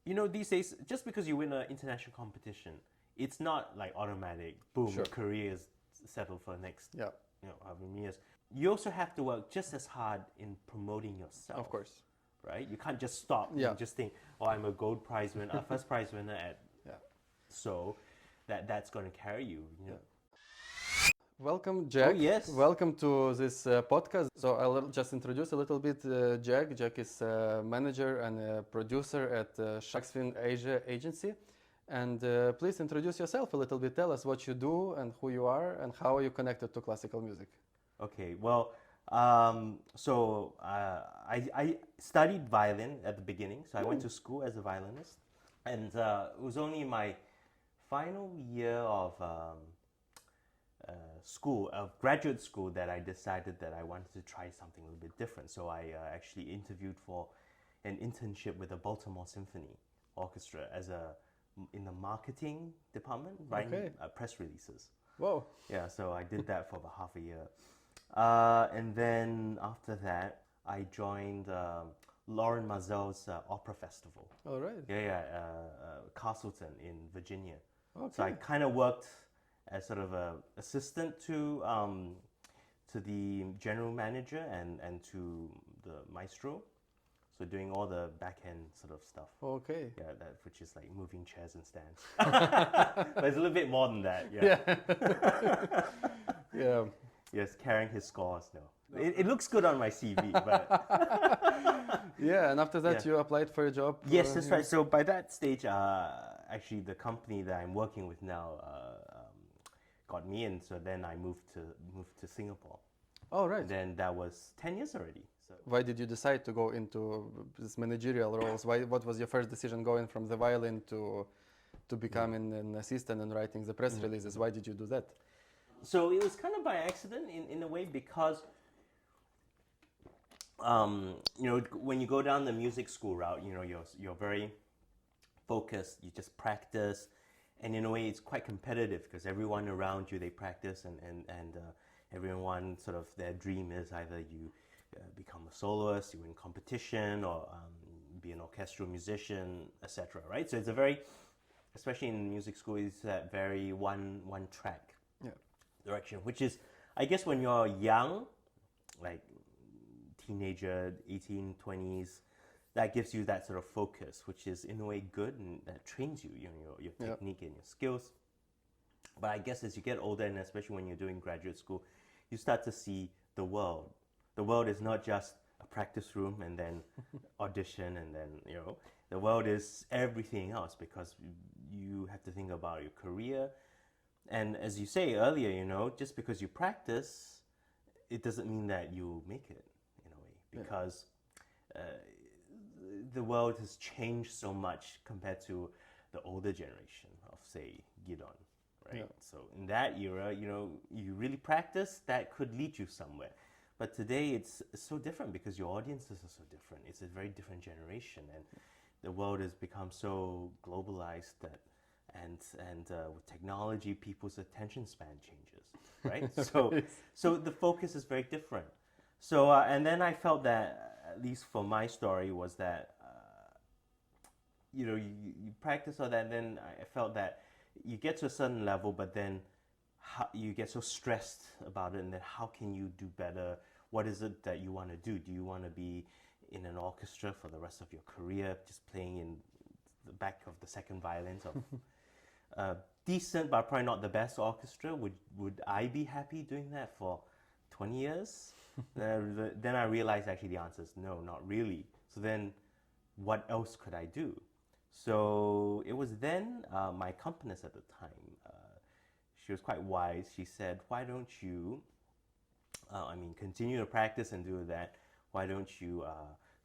these days, just because you win an international competition, it's not like automatic, boom, Sure. your career is settled for the next, Yeah, however many years. You also have to work just as hard in promoting yourself. of course. Right? You can't just stop Yeah. and just think, oh, I'm a gold prize winner, a first prize winner at, Yeah. so that's going to carry you. Welcome, Jack. Oh, yes. Welcome to this podcast. So I'll just introduce a little bit Jack. Jack is a manager and a producer at Jack Lin Asia agency. And please introduce yourself a little bit. Tell us what you do and who you are and how are you connected to classical music. Okay, well, I studied violin at the beginning, so I went to school as a violinist, and it was only my final year of graduate school, that I decided that I wanted to try something a little bit different. So I actually interviewed for an internship with the Baltimore Symphony Orchestra in the marketing department, writing press releases. Whoa. Yeah, so I did that for about half a year. And then after that, I joined Lauren Mazel's opera festival. All right. Castleton in Virginia. Okay. So I kind of worked as sort of an assistant to the general manager and to the maestro. So doing all the back end sort of stuff. Okay. Yeah, which is like moving chairs and stands. But it's a little bit more than that. Yeah. Yeah. Yes, carrying his scores. No, it looks good on my CV, but Yeah, and after that you applied for a job. Yes, that's right. So by that stage, actually, the company that I'm working with now got me in. So then I moved to Singapore. Oh, right. And then that was 10 years already. So Why did you decide to go into these managerial roles? What was your first decision going from the violin to becoming an assistant and writing the press releases? Why did you do that? So it was kind of by accident in a way, because when you go down the music school route, you're very focused. You just practice, and in a way, it's quite competitive because everyone around you, they practice, and everyone sort of, their dream is either you become a soloist, you win competition, or be an orchestral musician, etc. Right? So it's a very, especially in music school, it's that very one track direction, which is, I guess, when you're young, like teenager, 18, 20s, that gives you that sort of focus, which is in a way good, and that trains you, your technique and your skills. But I guess as you get older, and especially when you're doing graduate school, you start to see the world. The world is not just a practice room and then audition, and then, the world is everything else, because you have to think about your career. And as you say earlier, just because you practice, it doesn't mean that you make it, in a way, because the world has changed so much compared to the older generation of, say, Gidon, right? Yeah. So in that era, you really practice, that could lead you somewhere. But today it's so different because your audiences are so different. It's a very different generation, and the world has become so globalized that, and with technology, people's attention span changes, right? So the focus is very different. So and then I felt that, at least for my story, was that you practice all that, and then I felt that you get to a certain level, but then you get so stressed about it, and then how can you do better? What is it that you want to do? Do you want to be in an orchestra for the rest of your career, just playing in the back of the second violins of decent but probably not the best orchestra? Would I be happy doing that for 20 years? Then I realized actually the answer is no, not really. So then what else could I do? So it was then my accompanist at the time, she was quite wise. She said, why don't you continue to practice and do that? Why don't you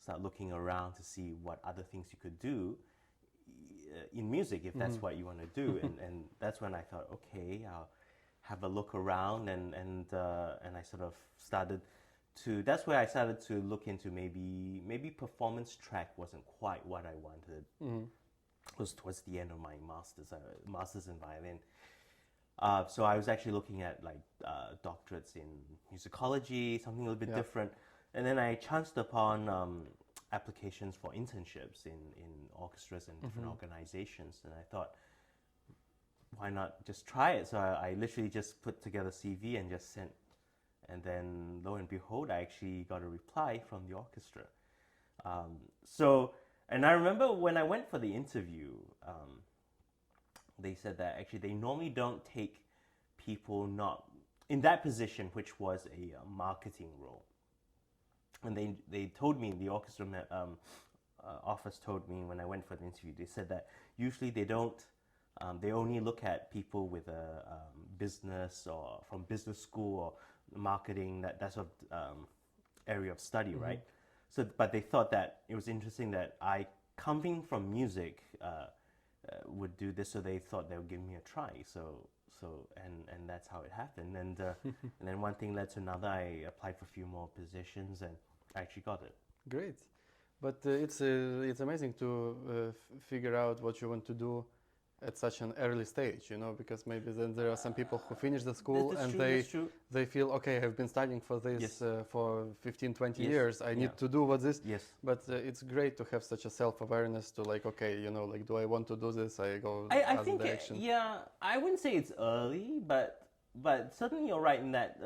start looking around to see what other things you could do in music, if that's what you want to do? And that's when I thought, okay, I'll have a look around, and I sort of started to. That's where I started to look into maybe performance track wasn't quite what I wanted. It was towards the end of my masters in violin. So I was actually looking at doctorates in musicology, something a little bit different. And then I chanced upon applications for internships in orchestras and different organizations, and I thought, why not just try it? So I literally just put together a CV and just sent, and then lo and behold, I actually got a reply from the orchestra. And I remember when I went for the interview, they said that actually they normally don't take people not in that position, which was a marketing role. And they told me, the orchestra office told me when I went for the interview, they said that usually they don't, they only look at people with a business or from business school or marketing, that sort of area of study, right? So, but they thought that it was interesting that I, coming from music, would do this, so they thought they would give me a try. And that's how it happened. And and then one thing led to another. I applied for a few more positions, and I actually got it. Great, but it's amazing to figure out what you want to do at such an early stage, because maybe then there are some people who finish the school and they feel, okay, I've been studying for this for 15, 20 years. I need to do what this. Yes. But it's great to have such a self-awareness to like, okay, like, do I want to do this? I go I other think direction. I wouldn't say it's early, but certainly you're right in that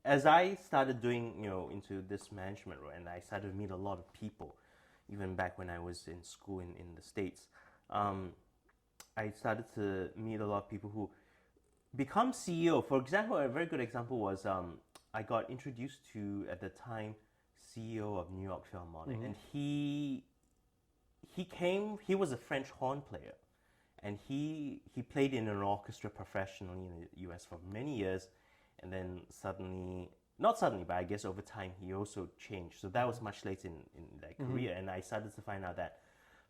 as I started doing, into this management role, and I started to meet a lot of people, even back when I was in school in the States, I started to meet a lot of people who become CEO. For example, a very good example was I got introduced to, at the time, CEO of New York Philharmonic, and he was a French horn player, and he played in an orchestra professionally in the US for many years, and then not suddenly, but I guess over time he also changed. So that was much later in that career, and I started to find out that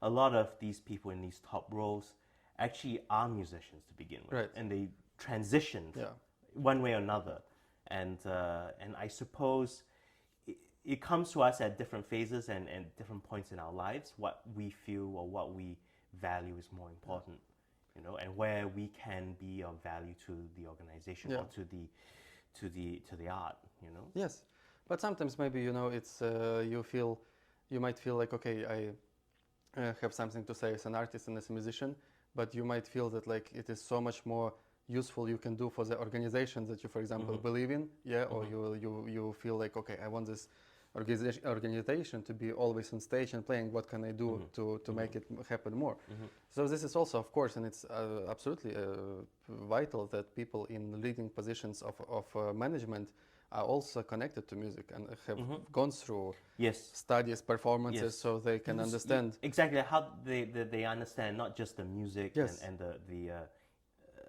a lot of these people in these top roles actually are musicians to begin with, right. and they transitioned one way or another, and I suppose it comes to us at different phases and different points in our lives what we feel or what we value is more important, and where we can be of value to the organization or to the art, Yes, but sometimes maybe it's you might feel like, okay, I have something to say as an artist and as a musician, but you might feel that like it is so much more useful you can do for the organizations that you, for example, believe in, or you feel like, okay, I want this organization to be always on stage and playing. What can I do to make it happen more? So this is also, of course, and it's absolutely vital that people in leading positions of management are also connected to music and have gone through studies, performances, so they can understand exactly how they understand not just the music and the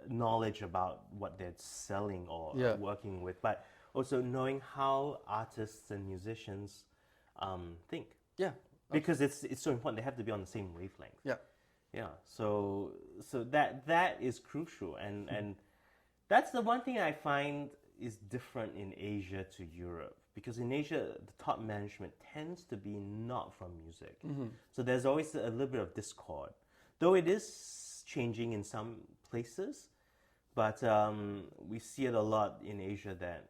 knowledge about what they're selling or working with, but also knowing how artists and musicians think. Yeah, because it's so important. They have to be on the same wavelength. Yeah. So that is crucial, and that's the one thing I find is different in Asia to Europe, because in Asia the top management tends to be not from music, so there's always a little bit of discord, though it is changing in some places, but we see it a lot in Asia that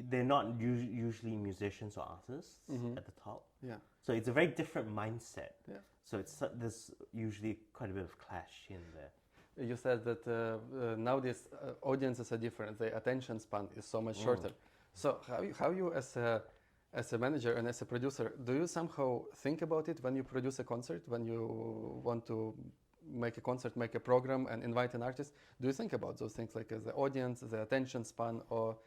they're not usually musicians or artists at the top. So it's a very different mindset. So there's usually quite a bit of clash in there. You said that nowadays audiences are different. The attention span is so much shorter. So how you as a manager and as a producer, do you somehow think about it when you produce a concert, when you want to make a concert, make a program and invite an artist? Do you think about those things, like the audience, the attention span, or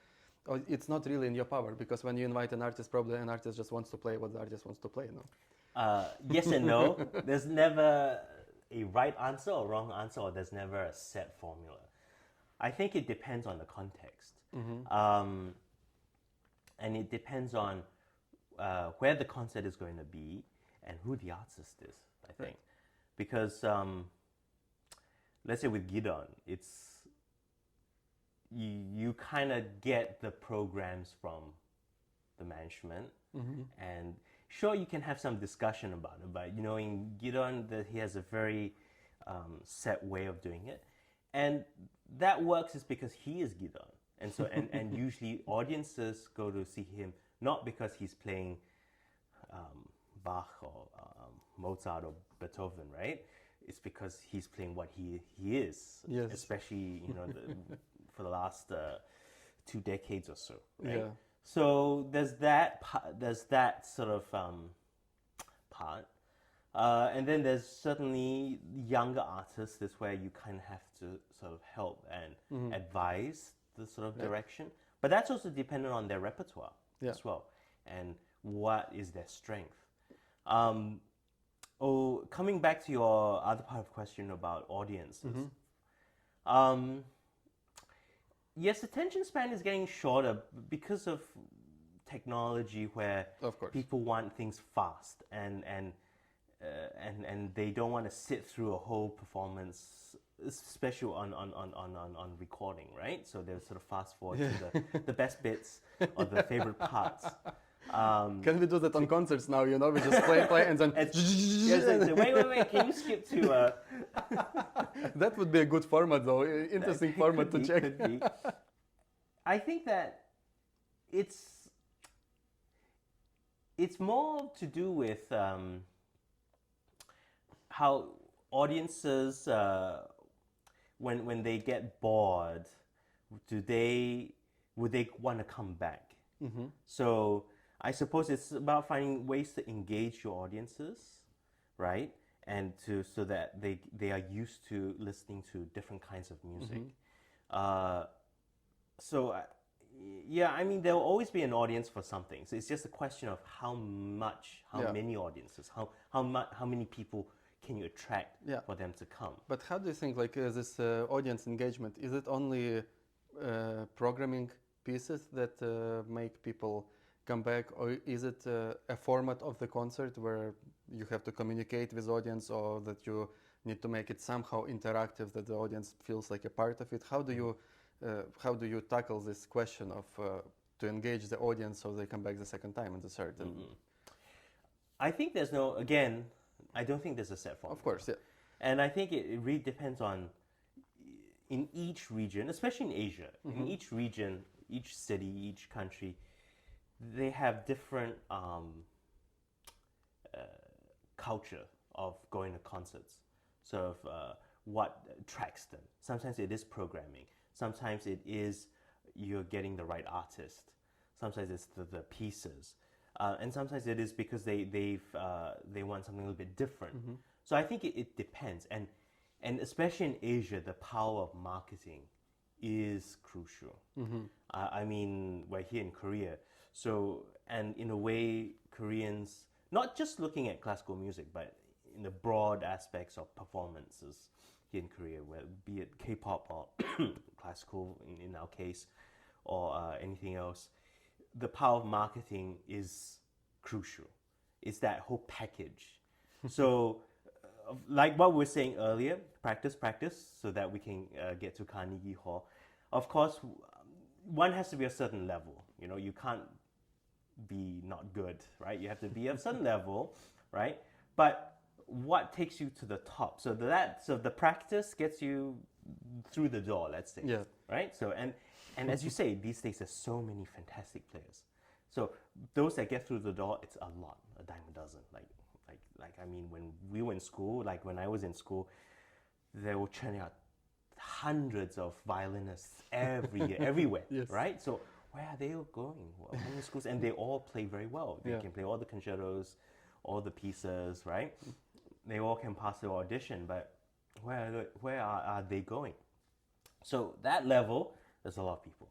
it's not really in your power? Because when you invite an artist, probably an artist just wants to play what the artist wants to play, no? Yes and no. There's never a right answer or wrong answer, or there's never a set formula. I think it depends on the context. And it depends on where the concert is going to be and who the artist is, I think. Because let's say with Gidon, it's you kind of get the programs from the management, and sure, you can have some discussion about it, but in Gidon, that he has a very set way of doing it, and that works is because he is Gidon, and so and usually audiences go to see him not because he's playing Bach or Mozart or Beethoven, right? It's because he's playing what he is, Yes. especially for the last 2 decades or so, right? Yeah. So there's that sort of part, and then there's certainly younger artists. That's where you kind of have to sort of help and advise the sort of direction. But that's also dependent on their repertoire as well, and what is their strength. Coming back to your other part of the question about audiences. Yes, attention span is getting shorter because of technology, where Of course. people want things fast and they don't want to sit through a whole performance, especially on recording, right? So they'll sort of fast forward to the best bits or the favorite parts. Can we do that on concerts now? We just play and then. Wait. Can you skip to? That would be a good format, though. Interesting format to check. Could be. I think that it's more to do with how audiences, when they get bored, would they want to come back? So I suppose it's about finding ways to engage your audiences, right? And so that they are used to listening to different kinds of music. I mean, there will always be an audience for something. So it's just a question of how many audiences, how many people can you attract for them to come. But how do you think, this audience engagement, is it only programming pieces that make people come back, or is it a format of the concert where you have to communicate with audience, or that you need to make it somehow interactive, that the audience feels like a part of it? How do you tackle this question of to engage the audience so they come back the second time and the third? I think I don't think there's a set format. Of course, yeah. And I think it really depends on, in each region, especially in Asia, in each region, each city, each country, they have different culture of going to concerts. So what attracts them. Sometimes it is programming. Sometimes it is you're getting the right artist. Sometimes it's the pieces. And sometimes it is because they want something a little bit different. So I think it depends. And especially in Asia, the power of marketing is crucial. I mean, we're here in Korea. So, and in a way, Koreans, not just looking at classical music, but in the broad aspects of performances here in Korea, be it K-pop or classical in our case, or anything else, the power of marketing is crucial. It's that whole package. So, like what we were saying earlier, practice, so that we can get to Carnegie Hall. Of course, one has to be a certain level. You can't be not good, right? You have to be a certain level, right? But what takes you to the top? So the practice gets you through the door, let's say. Yeah. Right? So and as you say, these days there's so many fantastic players. So those that get through the door, it's a lot, a dime a dozen. Like I mean, when we were in school, like when I was in school, they were churning out hundreds of violinists every year, everywhere, Yes. right? So where are they all going? Well, many schools, and they all play very well. They can play all the concertos, all the pieces, right? They all can pass the audition, but where are they going? So that level, there's a lot of people.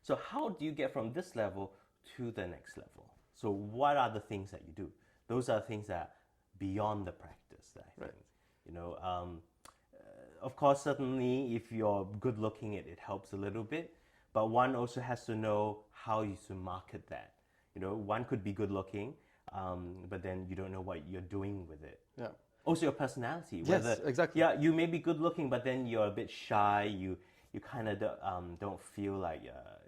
So how do you get from this level to the next level? So what are the things that you do? Those are things that are beyond the practice, I think. Right. Of course, certainly, if you're good looking, it helps a little bit. But one also has to know how you to market that. One could be good looking, but then you don't know what you're doing with it. Yeah. Also, your personality. Yes, exactly. Yeah, you may be good looking, but then you're a bit shy. You kind of don't feel like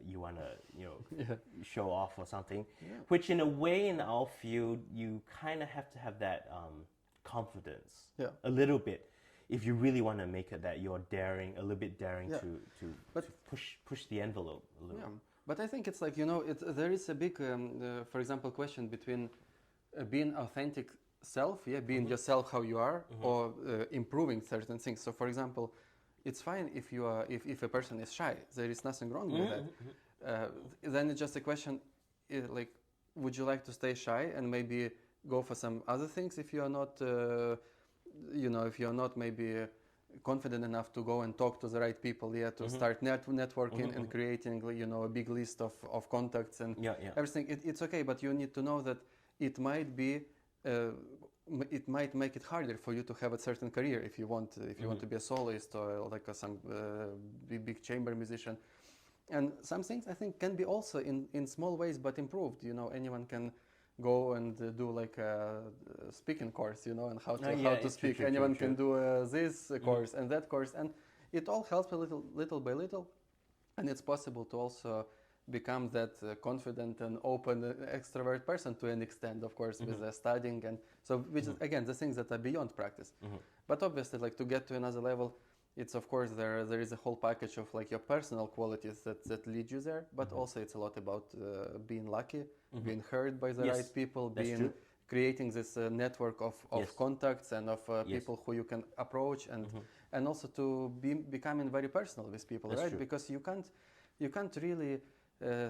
you want to show off or something. Yeah. Which, in a way, in our field, you kind of have to have that confidence a little bit. If you really want to make it that you're daring, a little bit daring to push the envelope a little. Yeah. But I think it's like, there is a big, for example, question between being authentic self, being yourself how you are, or improving certain things. So, for example, it's fine if you are if a person is shy. There is nothing wrong with that. Then it's just a question, like, would you like to stay shy and maybe go for some other things if you are not, if you're not maybe confident enough to go and talk to the right people, to start networking and creating, a big list of contacts and everything. It's okay, but you need to know that it might be, it might make it harder for you to have a certain career if you want to be a soloist or like some big chamber musician. And some things I think can be also in small ways but improved. Anyone can go and do like a speaking course, and how to speak. Anyone can do this course and that course, and it all helps a little by little, and it's possible to also become that confident and open extrovert person to an extent, of course, with studying, and so which is again the things that are beyond practice. But obviously, like, to get to another level, it's of course there is a whole package of like your personal qualities that lead you there, but also it's a lot about being lucky, being heard by the right people, creating this network of contacts and of people who you can approach, and also to becoming very personal with people, right? Because you can't really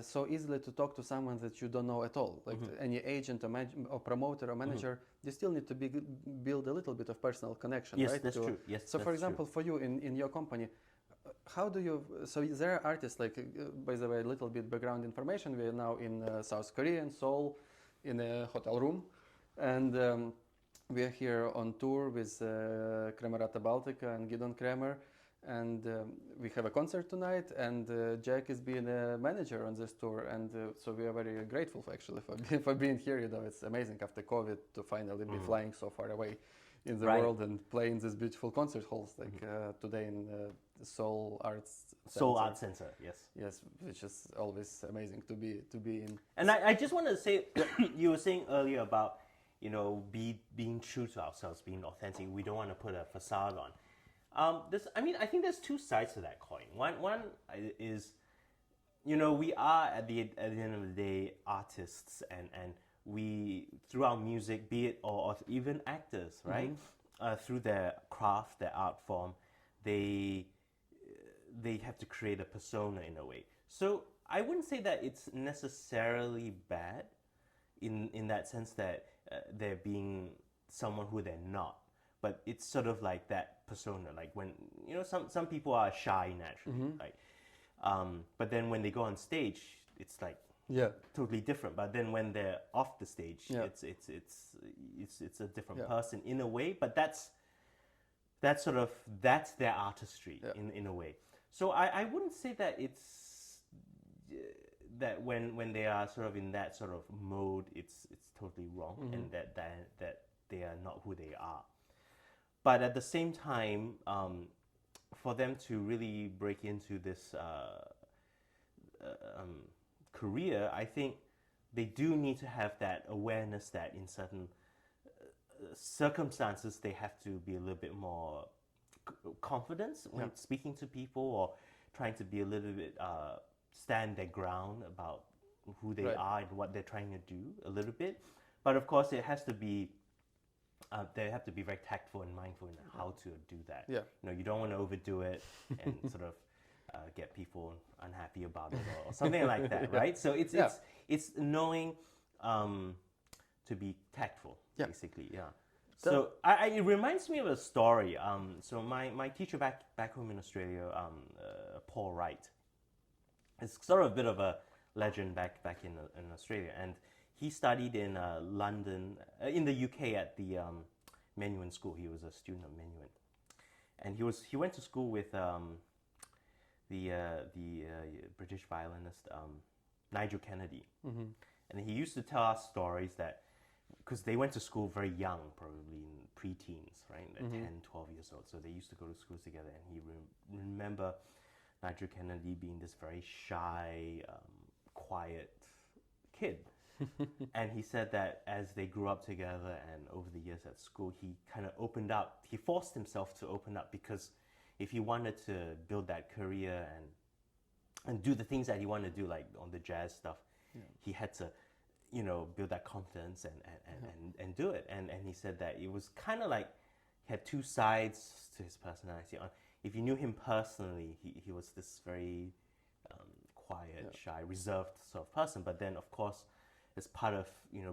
so easily to talk to someone that you don't know at all, like any agent or promoter or manager. You still need to build a little bit of personal connection, right? That's true. Yes, so for example, for you in your company, how do you, so there are artists, like, by the way, a little bit background information, we are now in South Korea, in Seoul, in a hotel room, and we are here on tour with Kremerata Baltica and Gidon Kremer, and we have a concert tonight, and Jack is being a manager on this tour, and so we are very grateful for being here. It's amazing after COVID to finally be flying so far away in the world and play in these beautiful concert halls, like today in Seoul Arts Center. Yes, which is always amazing to be in. And I just want to say, you were saying earlier about being true to ourselves, being authentic. We don't want to put a facade on. I think there's two sides to that coin. One is, we are at the end of the day artists, and we, through our music, be it or even actors, right? Through their craft, their art form, they have to create a persona in a way. So I wouldn't say that it's necessarily bad in that sense that they're being someone who they're not. But it's sort of like that persona, like when, some people are shy naturally, like, but then when they go on stage, it's like totally different. But then when they're off the stage, it's a different person in a way. But that's their artistry in a way. So I wouldn't say that it's that when they are sort of in that sort of mode, it's totally wrong, and that they are not who they are. But at the same time, for them to really break into this career, I think they do need to have that awareness that in certain circumstances they have to be a little bit more confident when speaking to people, or trying to be a little bit stand their ground about who they are and what they're trying to do a little bit. But of course, it has to be. They have to be very tactful and mindful in how to do that. You don't want to overdo it and sort of get people unhappy about it or something like that, right? So it's knowing to be tactful, basically. So it reminds me of a story. So my teacher back home in Australia, Paul Wright, is sort of a bit of a legend back in Australia, and he studied in London, in the UK at the Menuhin School. He was a student of Menuhin, and he went to school with the British violinist Nigel Kennedy, and he used to tell us stories that, because they went to school very young, probably in pre-teens, right, 10, 12 years old. So they used to go to school together, and he remember Nigel Kennedy being this very shy, quiet kid. And he said that as they grew up together and over the years at school, he kind of opened up. He forced himself to open up, because if he wanted to build that career and do the things that he wanted to do, like on the jazz stuff, he had to build that confidence and do it. And he said that it was kind of like he had two sides to his personality. If you knew him personally, he was this very quiet, shy, reserved sort of person. But then, of course, as part of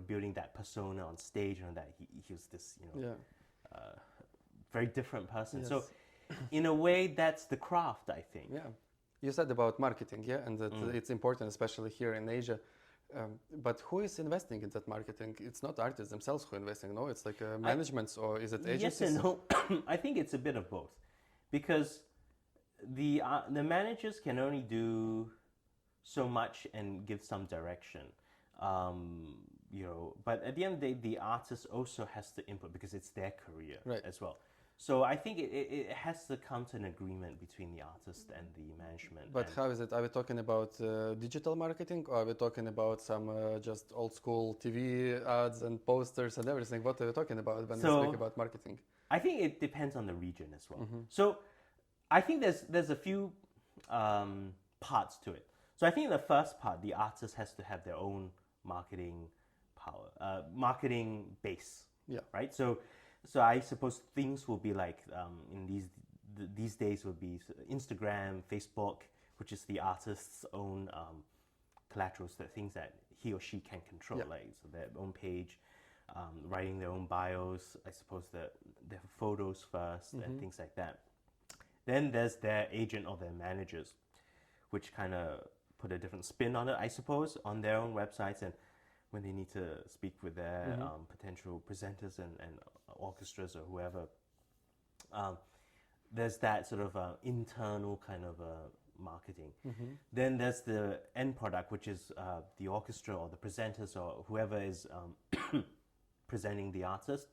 building that persona on stage and that he was this very different person. Yes. So in a way, that's the craft, I think. Yeah. You said about marketing, and that it's important, especially here in Asia. But who is investing in that marketing? It's not artists themselves who are investing, no? It's like managements, or is it agencies? Yes and no. I think it's a bit of both. Because the managers can only do so much and give some direction. But at the end of the day, the artist also has to input because it's their career as well. So I think it has to come to an agreement between the artist and the management. But how is it? Are we talking about digital marketing, or are we talking about some just old school TV ads and posters and everything? What are we talking about when we speak about marketing? I think it depends on the region as well. So I think there's a few parts to it. So I think in the first part, the artist has to have their own marketing power, marketing base. Yeah. Right. So I suppose things will be like in these days would be Instagram, Facebook, which is the artist's own collaterals, the things that he or she can control, like so their own page, writing their own bios. I suppose their photos first and things like that. Then there's their agent or their managers, which kind of put a different spin on it, I suppose, on their own websites and when they need to speak with their potential presenters and orchestras or whoever. There's that sort of internal kind of marketing. Then there's the end product, which is the orchestra or the presenters or whoever is presenting the artist.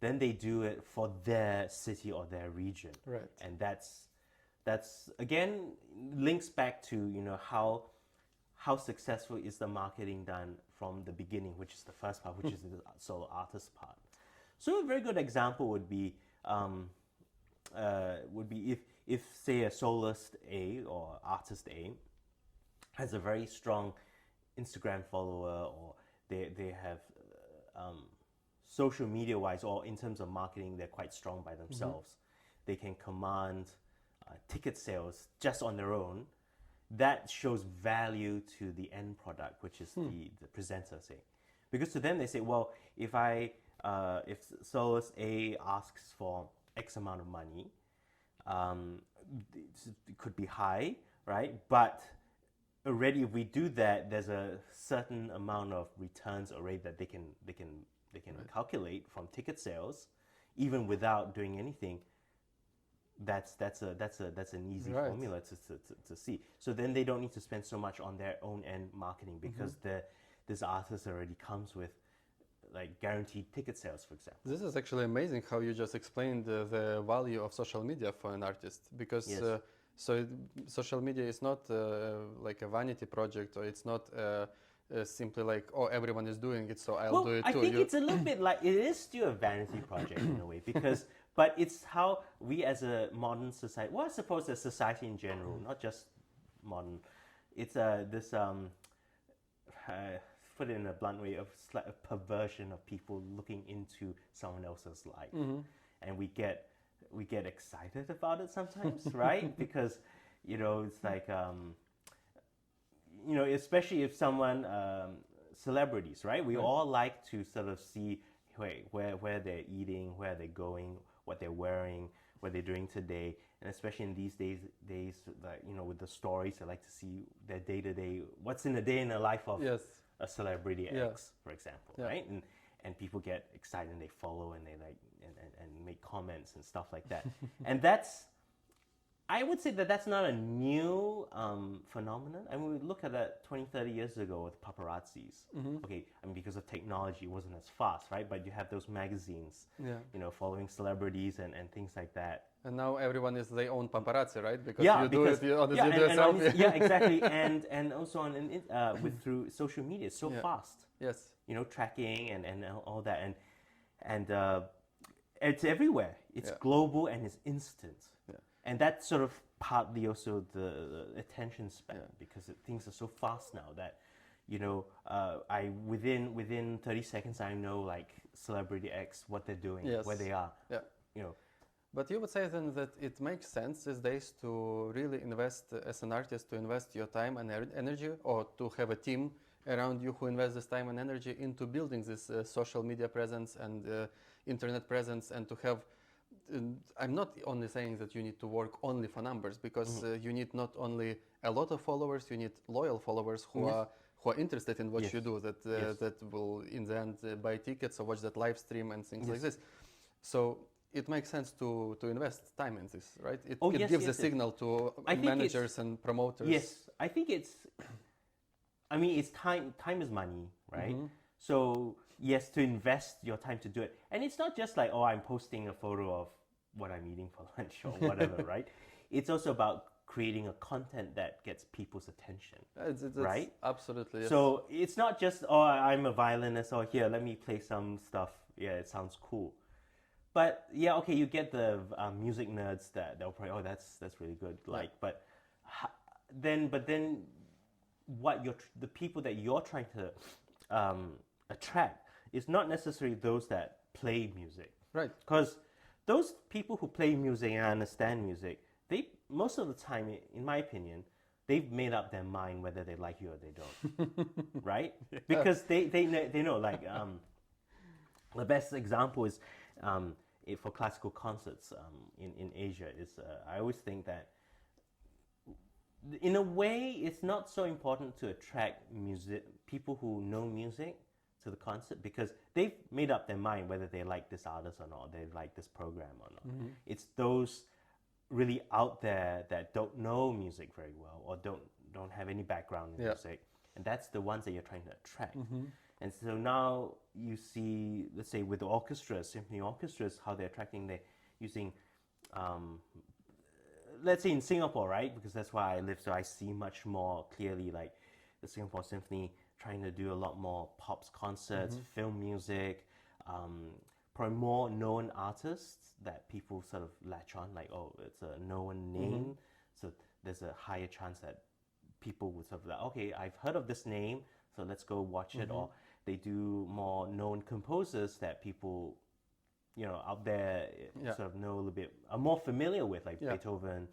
Then they do it for their city or their region. Right. And that's again links back to how successful is the marketing done from the beginning, which is the first part, which is the solo artist part. So a very good example would be if say a soloist A or artist A has a very strong Instagram follower, or they have social media wise, or in terms of marketing, they're quite strong by themselves. They can command ticket sales just on their own. That shows value to the end product, which is the presenter, say. Because to them, they say, well, if soloist A asks for X amount of money, it could be high, right? But already, if we do that, there's a certain amount of returns already that they can calculate from ticket sales, even without doing anything. That's an easy formula to see. So then they don't need to spend so much on their own end marketing because this artist already comes with like guaranteed ticket sales, for example. This is actually amazing how you just explained the value of social media for an artist, because social media is not like a vanity project, or it's not simply like, oh, everyone is doing it, so I'll do it too. I think it's a little bit like, it is still a vanity project in a way, because but it's how we as a modern society, well, I suppose as society in general, not just modern, it's this put it in a blunt way, of like a perversion of people looking into someone else's life, and we get excited about it sometimes, right? Because it's like especially if someone celebrities, right? We all like to sort of see where they're eating, where they're going, what they're wearing, what they're doing today, and especially in these days, like with the stories, I like to see their day-to-day, what's in the day in the life of a celebrity X, for example, right? And people get excited and they follow and they like and make comments and stuff like that, and I would say that's not a new phenomenon. I mean, we look at that 20, 30 years ago with paparazzis. Okay, I mean, because of technology, it wasn't as fast, right? But you have those magazines, following celebrities and things like that. And now everyone is their own paparazzi, right? Because you do it on the selfie. Yeah, exactly. And also through social media, it's so fast. Yes. Tracking and all that. And it's everywhere. It's global and it's instant. Yeah. And that's sort of partly also the attention span, because things are so fast now that I within 30 seconds I know like celebrity X, what they're doing, Yes. where they are. Yeah. You know, But you would say then that it makes sense these days to really invest, as an artist, to invest your time and energy, or to have a team around you who invest this time and energy into building this social media presence and internet presence, and to have. I'm not only saying that you need to work only for numbers, because you need not only a lot of followers, you need loyal followers who Yes. are interested in what Yes. you do, that Yes. that will in the end buy tickets or watch that live stream and things Yes. like this. So it makes sense to invest time in this, right? It Oh, yes, gives yes, a signal to I think managers and promoters. yes, I think I mean, it's time. Time is money, right? Mm-hmm. So yes, to invest your time to do it, and it's not just like, oh, I'm posting a photo of what I'm eating for lunch or whatever, right? It's also about creating a content that gets people's attention, It's right? Absolutely. Yes. So it's not just, oh, I'm a violinist, or here, let me play some stuff. Yeah, it sounds cool. But yeah, okay, you get the music nerds they'll probably, oh, that's really good. Like, but then what the people that you're trying to attract is not necessarily those that play music, Right. because those people who play music and understand music, they most of the time, in my opinion, they've made up their mind whether they like you or they don't, right? Because they know like the best example is for classical concerts in Asia is I always think that in a way it's not so important to attract people who know music to the concert, because they've made up their mind whether they like this artist or not, they like this program or not. Mm-hmm. It's those really out there that don't know music very well or don't have any background in music, and that's the ones that you're trying to attract. Mm-hmm. And so now you see, let's say with the orchestras, symphony orchestras, how they're using, let's say in Singapore, right? Because that's where I live, so I see much more clearly like the Singapore Symphony trying to do a lot more pops concerts, film music, probably more known artists that people sort of latch on, like, oh, it's a known name, so there's a higher chance that people would sort of like, okay, I've heard of this name, so let's go watch it. Or they do more known composers that people, out there sort of know a little bit, are more familiar with, like Beethoven,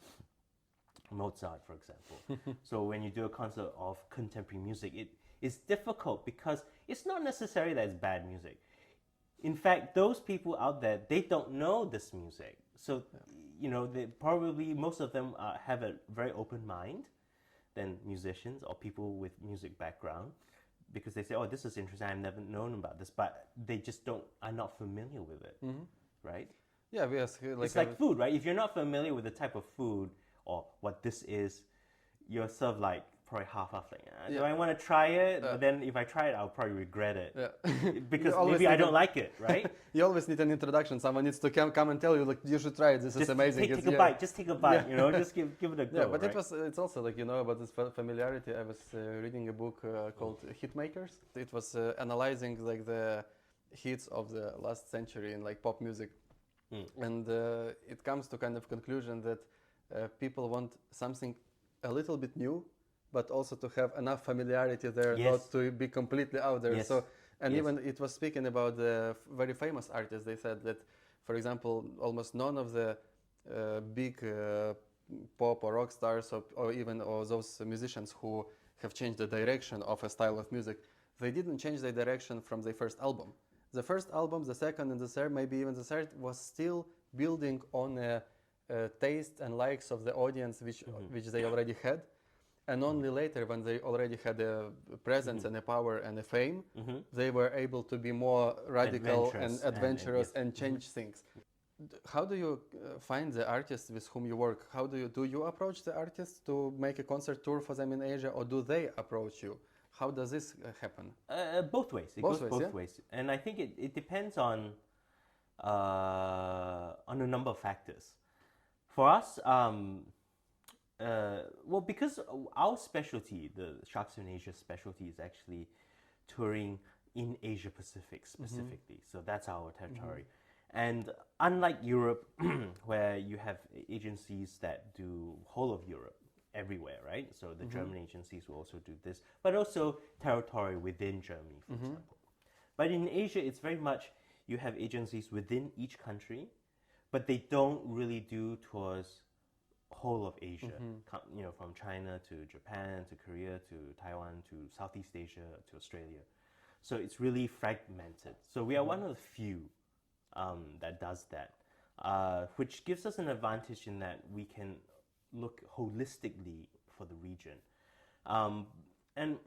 Mozart, for example. So when you do a concert of contemporary music, it is difficult because it's not necessarily that it's bad music. In fact, those people out there, they don't know this music. So, they probably, most of them have a very open mind than musicians or people with music background, because they say, oh, this is interesting, I've never known about this, but they just are not familiar with it, right? Yeah, yes. It's like food, right? If you're not familiar with the type of food or what this is, you're sort of like probably half like, do I want to try it? But then if I try it, I'll probably regret it. Because maybe I don't like it, right? You always need an introduction. Someone needs to come and tell you, like, you should try it. This is amazing. Take a bite. Just take a bite. Just give it a go. Yeah, but right? it's also like, about this familiarity. I was reading a book called Hitmakers. It was analyzing like the hits of the last century in like pop music, and it comes to kind of conclusion that people want something a little bit new, but also to have enough familiarity there, not to be completely out there. So, and even it was speaking about the very famous artists. They said that, for example, almost none of the big pop or rock stars or those musicians who have changed the direction of a style of music, they didn't change their direction from their first album. The first album, the second and the third, maybe even the third, was still building on a taste and likes of the audience which they already had. And only later, when they already had a presence and a power and a fame, they were able to be more radical and adventurous and change things. How do you find the artists with whom you work? How do you approach the artists to make a concert tour for them in Asia, or do they approach you? How does this happen? Both ways. It goes both ways. And I think it depends on a number of factors. For us, because our specialty, the Sharks in Asia specialty, is actually touring in Asia Pacific specifically. So that's our territory. And unlike Europe, where you have agencies that do whole of Europe, everywhere, right? So the German agencies will also do this, but also territory within Germany, for example. But in Asia, it's very much you have agencies within each country, but they don't really do towards whole of Asia, from China to Japan to Korea to Taiwan to Southeast Asia to Australia. So it's really fragmented. So we are one of the few that does that, which gives us an advantage in that we can look holistically for the region. And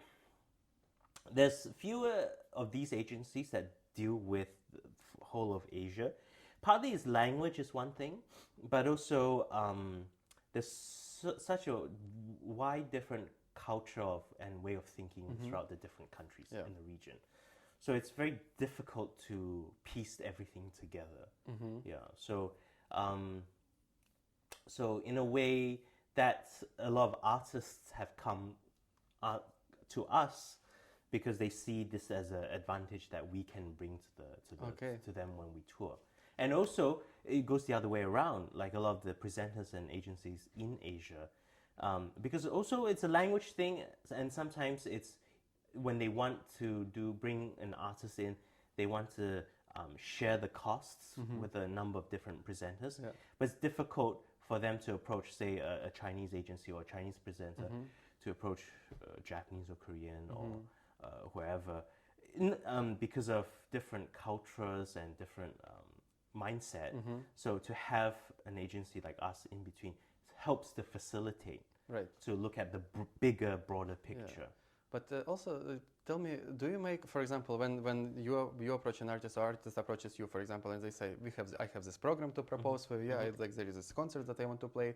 there's fewer of these agencies that deal with the whole of Asia. Partly is language is one thing, but also there's such a wide different culture and way of thinking throughout the different countries in the region. So it's very difficult to piece everything together. Yeah. So so in a way that a lot of artists have come to us because they see this as an advantage that we can bring to them when we tour. And also, it goes the other way around, like a lot of the presenters and agencies in Asia, because also it's a language thing, and sometimes it's when they want to bring an artist in, they want to share the costs with a number of different presenters. Yeah. But it's difficult for them to approach, say, a Chinese agency or a Chinese presenter to approach Japanese or Korean or wherever, because of different cultures and different mindset. So to have an agency like us in between helps to facilitate, to look at the bigger, broader picture. Yeah. But also, tell me, do you make, for example, when you approach an artist or artist approaches you, for example, and they say, I have this program to propose for you, like there is this concert that I want to play.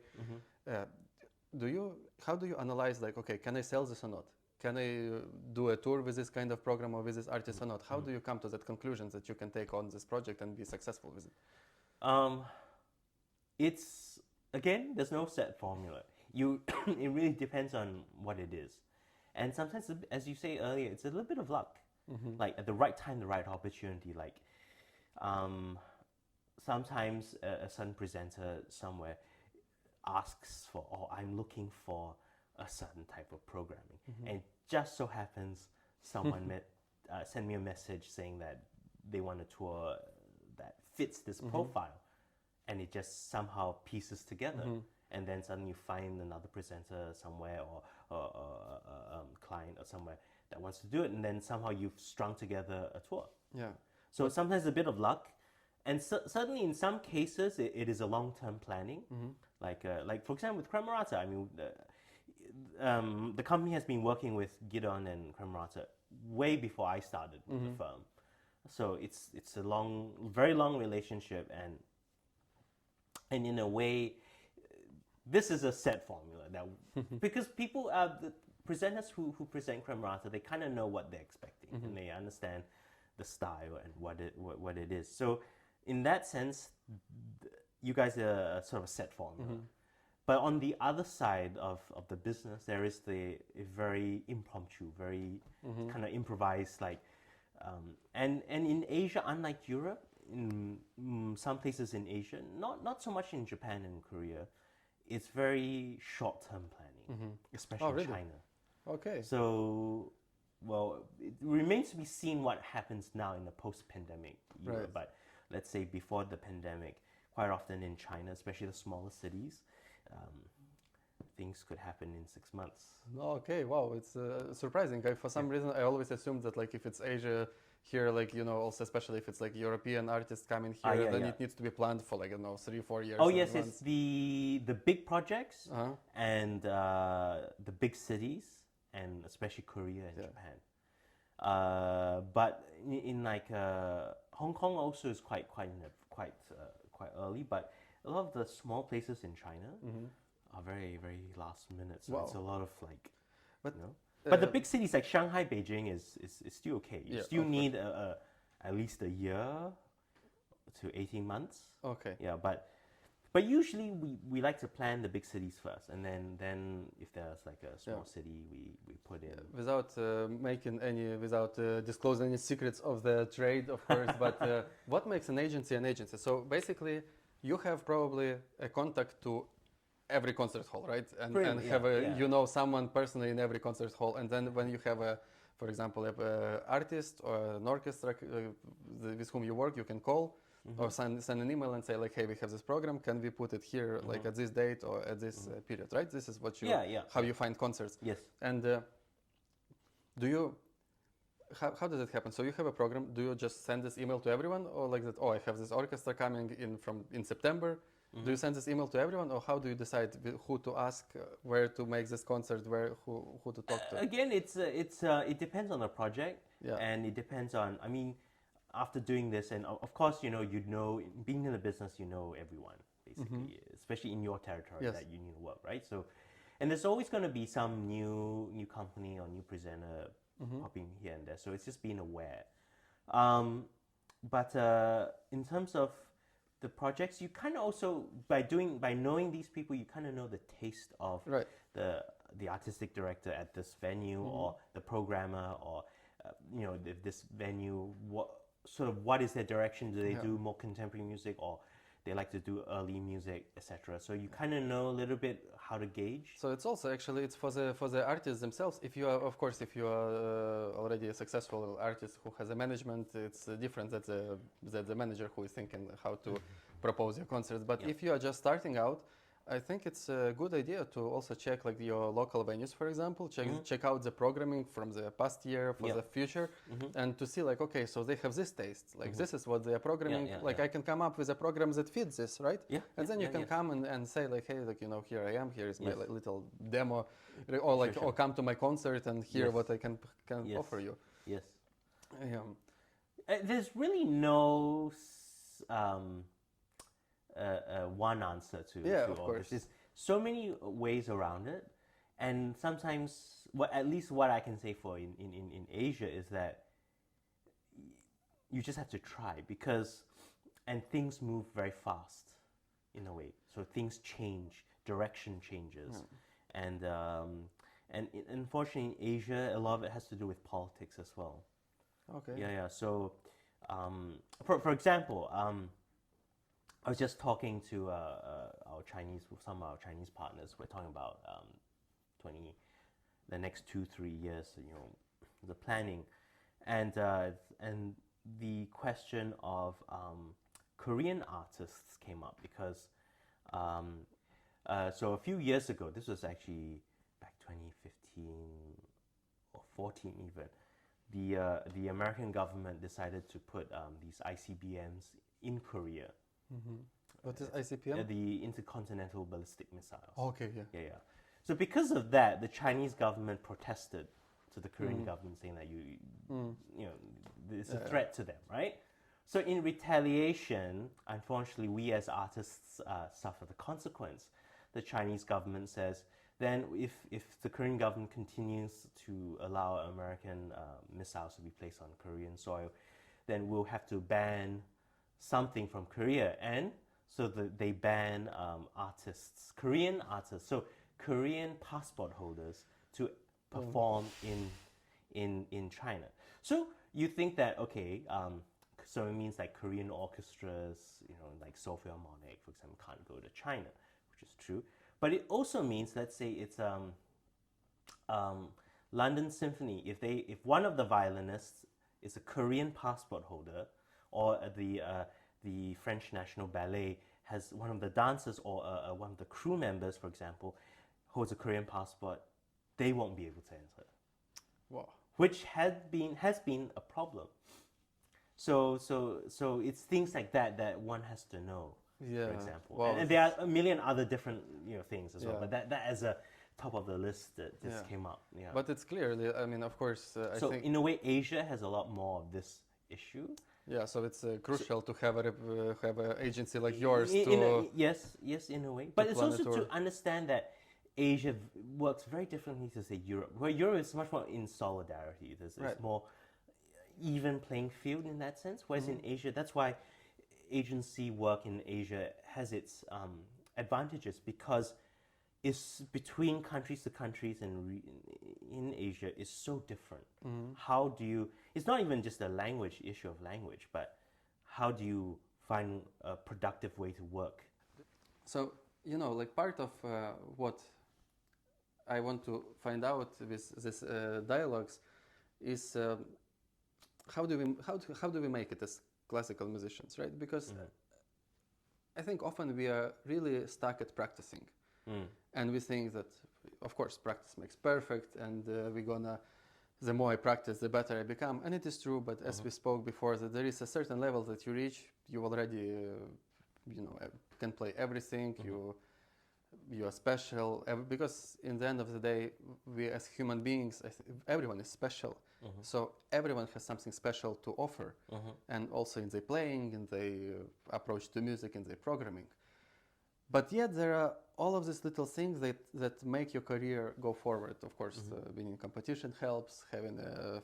How do you analyze, like, okay, can I sell this or not? Can I do a tour with this kind of program or with this artist or not? How do you come to that conclusion that you can take on this project and be successful with it? It's, again, there's no set formula. It really depends on what it is. And sometimes, as you say earlier, it's a little bit of luck. Like at the right time, the right opportunity. Like sometimes a certain presenter somewhere asks for, I'm looking for a certain type of programming. And just so happens someone sent me a message saying that they want a tour that fits this profile. And it just somehow pieces together. And then suddenly you find another presenter somewhere or client or somewhere that wants to do it. And then somehow you've strung together a tour. Yeah. So sometimes a bit of luck. And certainly in some cases, it is a long-term planning. Like for example, with Cremarata, I mean, the company has been working with Gideon and Cremarata way before I started with the firm. So it's a very long relationship, and in a way, this is a set formula that because people the presenters who present Cremarata, they kind of know what they're expecting and they understand the style and what it is. So in that sense, you guys are sort of a set formula. But on the other side of the business, there is the very impromptu, very kind of improvised, like, and in Asia, unlike Europe, in some places in Asia, not so much in Japan and Korea, it's very short-term planning, especially in China. Okay. So, well, it remains to be seen what happens now in the post-pandemic era. But let's say before the pandemic, quite often in China, especially the smaller cities, things could happen in 6 months. Okay, wow, it's surprising. For some reason, I always assumed that, like, if it's Asia here, like, also especially if it's like European artists coming here, then it needs to be planned for, like, 3-4 years. Oh yes, it's the big projects and the big cities, and especially Korea and Japan. But in like Hong Kong also is quite early, but a lot of the small places in China are very, very last minute. So it's a lot of like, but the big cities like Shanghai, Beijing is still okay. You still need at least a year to 18 months. Okay. Yeah, but usually we like to plan the big cities first, and then if there's like a small city, we put in. Without disclosing any secrets of the trade, of course. But what makes an agency an agency? So basically, you have probably a contact to every concert hall, right? Pretty And much, have yeah, yeah. you know someone personally in every concert hall, and then when you have for example, an artist or an orchestra with whom you work, you can call or send an email and say like, hey, we have this program, can we put it here like at this date or at this period, right? This is what you how you find concerts. Yes. And do you how does it happen? So you have a program. Do you just send this email to everyone, or like that? Oh, I have this orchestra coming in September. Do you send this email to everyone, or how do you decide who to ask, where to make this concert, who to talk to? Again, it depends on the project, Yeah. and it depends on. I mean, after doing this, and of course, being in the business, you know everyone basically, especially in your territory Yes. that you need to work, right? So, and there's always going to be some new company or new presenter popping here and there. So it's just being aware. But in terms of the projects, you kind of also by knowing these people, you kind of know the taste of Right. the artistic director at this venue or the programmer or this venue. What is their direction? Do they do more contemporary music or they like to do early music, etc. So you kind of know a little bit how to gauge. So it's also actually it's for the artists themselves. If you are, of course, if you are already a successful artist who has a management, it's different that the manager who is thinking how to propose your concerts. But if you are just starting out, I think it's a good idea to also check like your local venues, for example, check out the programming from the past year for the future, and to see like, okay, so they have this taste, like this is what they are programming. I can come up with a program that fits this, right? And then you can come and say like, hey, like here I am, here is my little demo, or like or come to my concert and hear what I can offer you. Yes. Yeah. There's really no one answer to of all course. this. There's so many ways around it, and sometimes, at least what I can say for in Asia is that you just have to try and things move very fast in a way. So things change, direction changes, and unfortunately in Asia, a lot of it has to do with politics as well. Okay. Yeah. So, for example, I was just talking to some of our Chinese partners. We're talking about the next 2-3 years, the planning, and the question of Korean artists came up because so a few years ago, this was actually back 2015 or 14 even. The American government decided to put these ICBMs in Korea. What is ICBM? The intercontinental ballistic missiles. Okay, Yeah. So because of that, the Chinese government protested to the Korean government, saying that it's a threat to them, right? So in retaliation, unfortunately, we as artists suffer the consequence. The Chinese government says, then if the Korean government continues to allow American missiles to be placed on Korean soil, then we'll have to ban something from Korea, and so they ban Korean artists, so Korean passport holders to perform in China. So you think that so it means like Korean orchestras, like Seoul Philharmonic, for example, can't go to China, which is true. But it also means, let's say it's London Symphony. If one of the violinists is a Korean passport holder, or the French National Ballet has one of the dancers or one of the crew members, for example, holds a Korean passport, they won't be able to enter. Wow. Which has been a problem. So it's things like that one has to know. Yeah. For example, Wow. and there are a million other different things as well. But that as a top of the list that just came up. Yeah. But it's clear. I mean, of course. I think in a way, Asia has a lot more of this issue. Yeah, so it's crucial to have an agency like yours yes, in a way. But it's also to understand that Asia works very differently to say Europe, where Europe is much more in solidarity. There's more even playing field in that sense. Whereas in Asia, that's why agency work in Asia has its advantages, because it's between countries to countries, and in Asia is so different. How do you? It's not even just a language issue of language, but how do you find a productive way to work? So like part of what I want to find out with this dialogues is how do we make it as classical musicians, right? Because I think often we are really stuck at practicing, and we think that, of course, practice makes perfect, and we're gonna. The more I practice, the better I become, and it is true. But as we spoke before, that there is a certain level that you reach, you already, can play everything. You are special because in the end of the day, we as human beings, everyone is special. So everyone has something special to offer, and also in their playing, in their approach to music, in their programming. But yet there are all of these little things that make your career go forward. Of course, being in competition helps, having a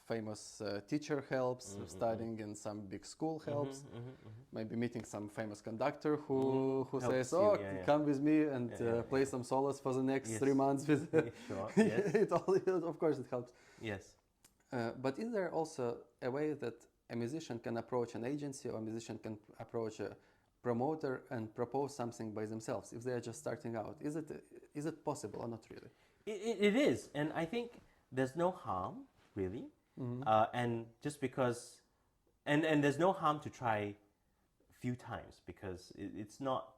famous teacher helps, studying in some big school helps, maybe meeting some famous conductor who says, come with me and play some solos for the next 3 months. With Sure, yes. Of course it helps. Yes. But is there also a way that a musician can approach an agency, or a musician can approach a promoter and propose something by themselves if they are just starting out? Is it possible or not really? It is, and I think there's no harm really, and just because, and there's no harm to try a few times, because it's not.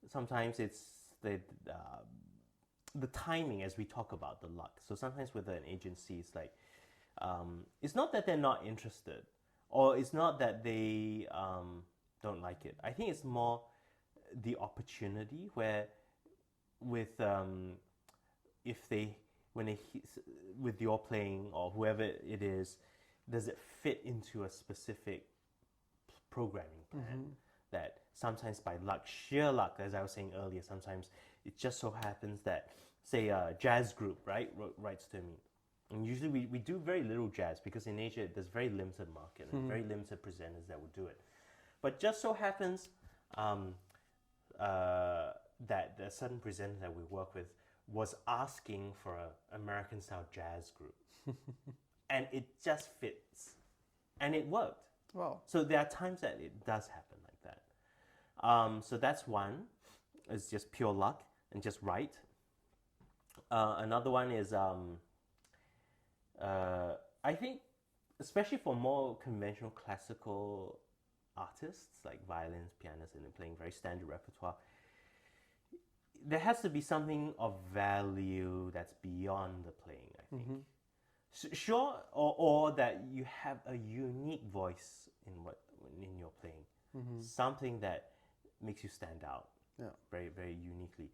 Sometimes it's the timing, as we talk about, the luck. So sometimes with an agency, it's like it's not that they're not interested, or it's not that they don't like it. I think it's more the opportunity where with with your playing or whoever it is, does it fit into a specific programming plan? That sometimes by luck, sheer luck, as I was saying earlier, sometimes it just so happens that, say, a jazz group, right, writes to me. And usually we do very little jazz, because in Asia there's very limited market and very limited presenters that would do it. But just so happens that the certain presenter that we work with was asking for an American-style jazz group. And it just fits. And it worked. Wow. So there are times that it does happen like that. So that's one. It's just pure luck and just right. Another one is, I think, especially for more conventional classical artists like violins, pianists, and playing very standard repertoire, there has to be something of value that's beyond the playing, I think. Sure, or that you have a unique voice in your playing, something that makes you stand out, very, very uniquely,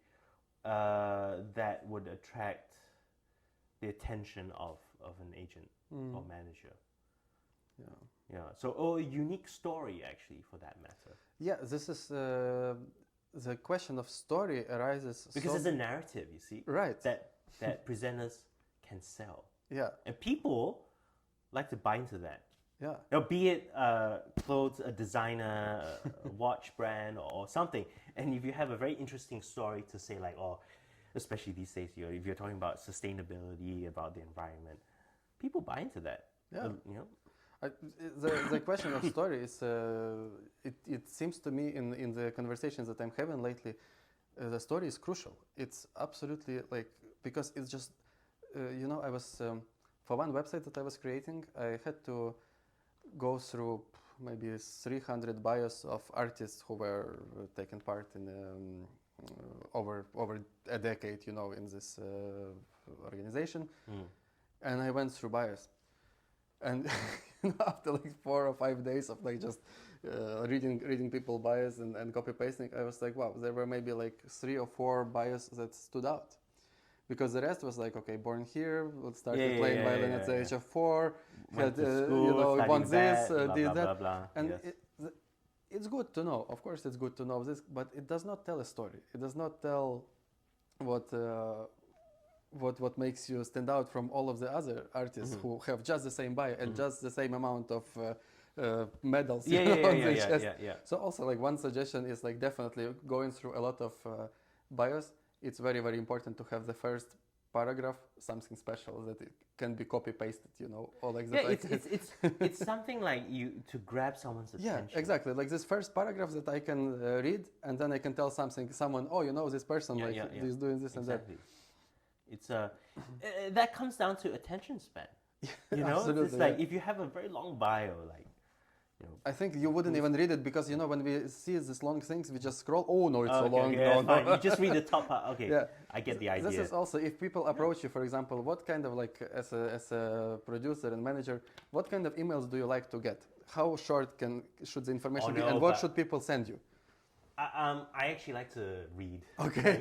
that would attract the attention of an agent or manager. Yeah. So, a unique story, actually, for that matter. Yeah, this is the question of story arises because it's a narrative, you see, right? That presenters can sell. Yeah. And people like to buy into that. Yeah. Be it clothes, a designer, a watch brand, or something. And if you have a very interesting story to say, like, especially these days, if you're talking about sustainability, about the environment, people buy into that. Yeah. The question of story is, it seems to me in the conversations that I'm having lately, the story is crucial. It's absolutely because it's just, I was, for one website that I was creating, I had to go through maybe 300 bios of artists who were taking part in over a decade, in this organization. And I went through bios. And after 4 or 5 days of just reading people bios and copy pasting, I was like, wow, there were maybe 3 or 4 bios that stood out, because the rest was okay, born here, started playing violin at the age of 4, went to school, won this, blah, did blah, that, blah, blah. and Yes. it's good to know. Of course, it's good to know this, but it does not tell a story. It does not tell what makes you stand out from all of the other artists who have just the same bio and just the same amount of medals on their chest. So also one suggestion is definitely going through a lot of bios. It's very, very important to have the first paragraph something special that it can be copy pasted, or like Yeah, that. it's something like you to grab someone's attention. Yeah, exactly. Like this first paragraph that I can read, and then I can tell someone, oh, this person is doing this and that. It's that comes down to attention span. Absolutely, it's like if you have a very long bio, like. I think you wouldn't even read it because when we see these long things, we just scroll. Oh no, it's so long. Okay, no. You just read the top part. Okay, yeah. I get the idea. This is also if people approach you, for example, what kind of like as a producer and manager, what kind of emails do you like to get? How short should the information be, and what should people send you? I actually like to read. Okay.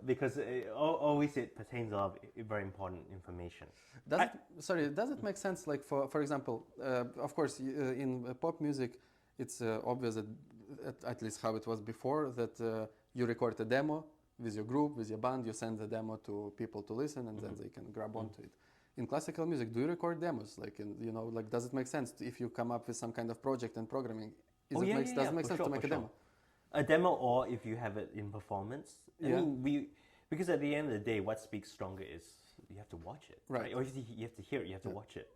Because always it pertains a lot of very important information. Does it make sense? Like for example, of course, in pop music, it's obvious that at least how it was before that you record a demo with your group, with your band, you send the demo to people to listen, and then they can grab onto it. In classical music, do you record demos? Like does it make sense if you come up with some kind of project and programming? Does it make sense to make a demo? A demo, or if you have it in performance. I mean, because at the end of the day, what speaks stronger is you have to watch it, right? Or you have to hear it, you have to watch it.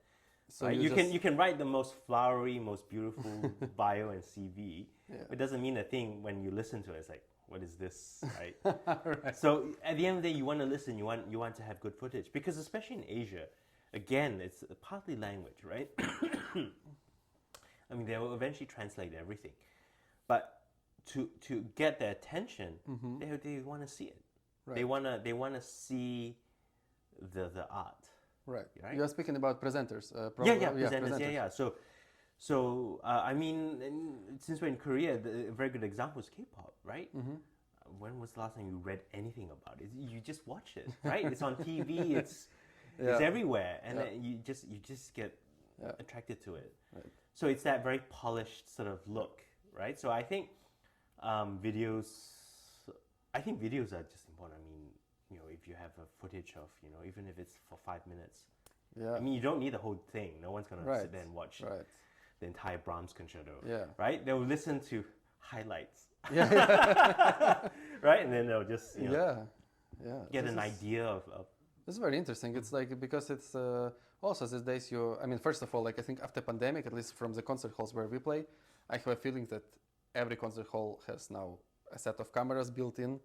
So right? you can write the most flowery, most beautiful bio and CV. It doesn't mean a thing when you listen to it. It's like, what is this, right? Right. So at the end of the day, you want to listen. You want to have good footage, because especially in Asia, again, it's partly language, right? I mean, they will eventually translate everything, but to get their attention, they want to see it. Right. They want to see the art. Right. You are speaking about presenters. Presenters. Yeah. So I mean, since we're in Korea, a very good example is K-pop, right? When was the last time you read anything about it? You just watch it, right? It's on TV. It's everywhere, and you just get attracted to it. Right. So it's that very polished sort of look, right? So I think videos are just important. I mean, if you have a footage of, even if it's for 5 minutes. Yeah. I mean, you don't need the whole thing. No one's going to sit there and watch the entire Brahms concerto. Yeah. Right? They'll listen to highlights. Yeah. Right? And then they'll just, get an idea of. This is very interesting. It's like, because it's also these days first of all, like I think after pandemic, at least from the concert halls where we play, I have a feeling that every concert hall has now a set of cameras built in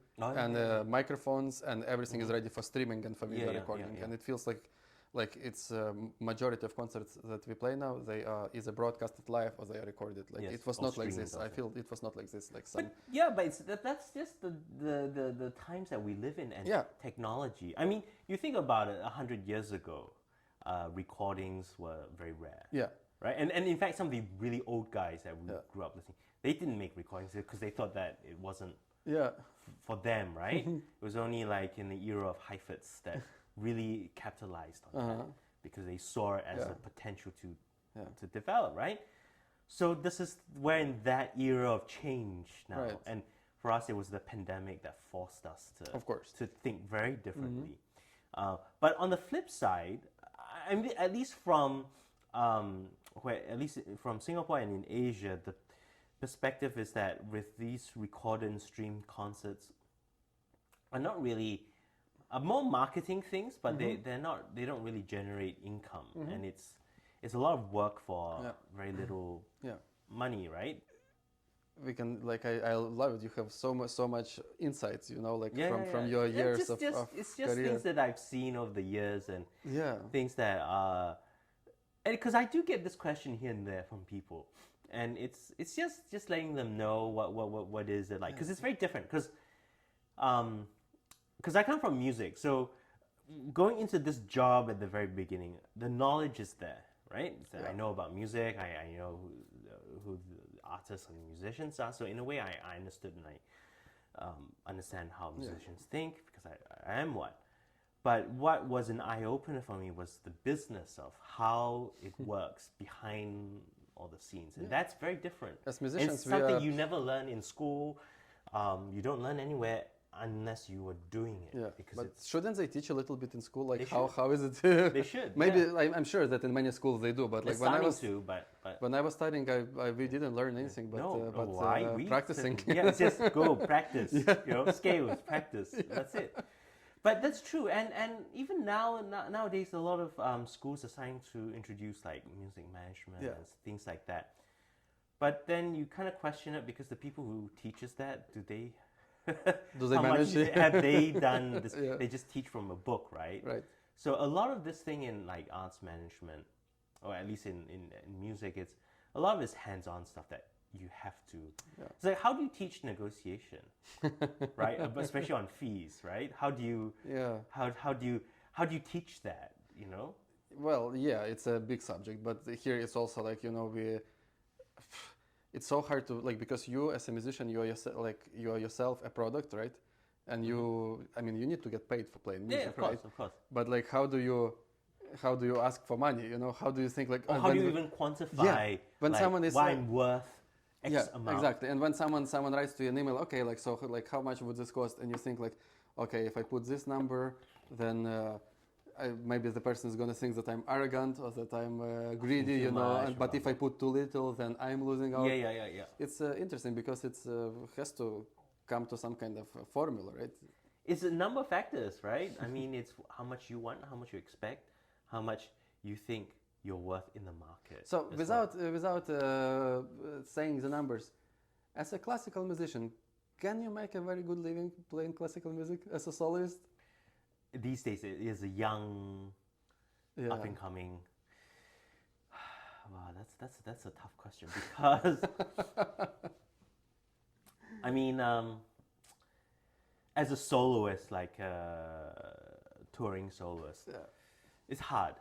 microphones, and everything is ready for streaming and for video recording. And it feels like it's majority of concerts that we play now, they are either broadcasted live or they are recorded. Like it was not like this. I feel it was not like this. Like some. But that's just the times that we live in, and technology. I mean, you think about it. 100 years ago, recordings were very rare. Yeah. Right. And in fact, some of the really old guys that we grew up listening, they didn't make recordings because they thought that it wasn't for them, right? It was only like in the era of Heifetz that really capitalized on that, because they saw it as a potential to develop, right? So this is we're in that era of change now, and for us it was the pandemic that forced us to think very differently. But on the flip side, I mean, at least from Singapore and in Asia, the perspective is that with these recorded and streamed concerts are not really more marketing things, but they don't really generate income, and it's a lot of work for very little money, right? We can I love it. You have so much insights, from your years of it's just career. Things that I've seen over the years, and things that are, because I do get this question here and there from people, and it's just letting them know what is it like, because it's very different, because I come from music, so going into this job at the very beginning, the knowledge is there, right? So I know about music, I know who the artists and musicians are, so in a way I understood, and I understand how musicians think, because I am one. But what was an eye-opener for me was the business of how it works behind all the scenes, and that's very different. As musicians, it's something you never learn in school. You don't learn anywhere unless you were doing it. Yeah, because but shouldn't they teach a little bit in school? Like how is it? They should. Maybe I'm sure that in many schools they do, but like but when I was studying, we didn't learn anything but practicing. It's just go practice. Scales, practice. That's it. But that's true, and even nowadays, a lot of schools are starting to introduce like music management Yeah. and things like that. But then you kind of question it because the people who teaches that, do they Do they how much manage it? have they done this? Yeah. They just teach from a book, right? Right. So a lot of this thing in like arts management, or at least in music, it's a lot of it's hands-on stuff that you have to. Yeah. It's like, how do you teach negotiation, right? Especially on fees, right? How do you Yeah. how do you teach that? You know? Well, yeah, it's a big subject, but here it's also like, it's so hard to like, because you as a musician, you are yourself a product, right? And I mean, you need to get paid for playing music, Yeah, of course, right? of course. But like, how do you ask for money? How do you think like? Or how do you even quantify? When like, someone is why I'm worth X yeah, amount? exactly. And when someone writes to you an email, okay, like so, like how much would this cost? And you think like, okay, if I put this number, then maybe the person is gonna think that I'm arrogant or that I'm greedy, too much, And, but if I put too little, then I'm losing out. Yeah. It's interesting because it's has to come to some kind of formula, right? It's a number of factors, right? I mean, it's how much you want, how much you expect, how much you think you're worth in the market. So as well. without saying the numbers, as a classical musician, can you make a very good living playing classical music as a soloist? These days, it is a young, Yeah. up and coming. Wow, that's a tough question because I mean, as a soloist, like touring soloist, Yeah. it's hard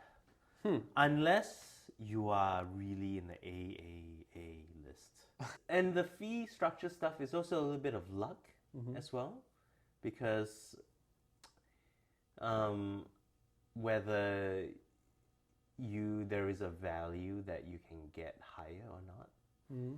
unless you are really in the AAA list. And the fee structure stuff is also a little bit of luck as well, because whether there is a value that you can get higher or not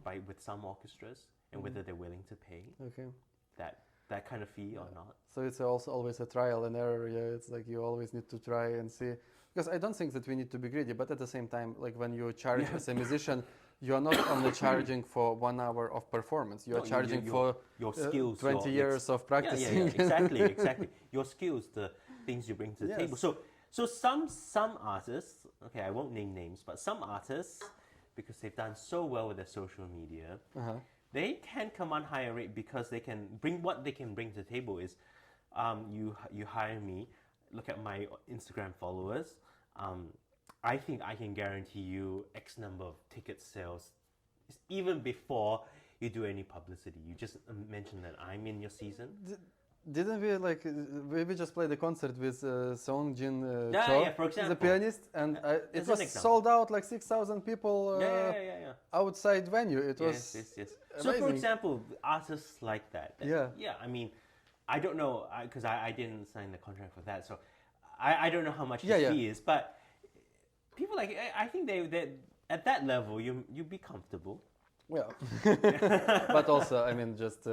by with some orchestras, and whether they're willing to pay Okay. that kind of fee or not. So it's also always a trial and error. Yeah, it's like you always need to try and see. Because I don't think that we need to be greedy, but at the same time, like when you charge as a musician, you are not only charging for 1 hour of performance. You are charging for your skills, 20 years of practicing. exactly. Your skills, the things you bring to the Yes. table. So some artists, okay, I won't name names, but some artists, because they've done so well with their social media, they can command higher rate because they can bring what they can bring to the table is, you hire me, look at my Instagram followers. I think I can guarantee you X number of ticket sales, even before you do any publicity. You just mention that I'm in your season. Didn't we just played a concert with Song Jin Yeah, Cho, yeah, for example. the pianist, and it As was an example. sold out like 6,000 people Yeah. outside venue. It was Yes. So for amazing. example, artists like that. Yeah. I mean, I don't know because I didn't sign the contract for that, so I don't know how much the Yeah. fee is. But people like I think they at that level you be comfortable. Well, but also, I mean, just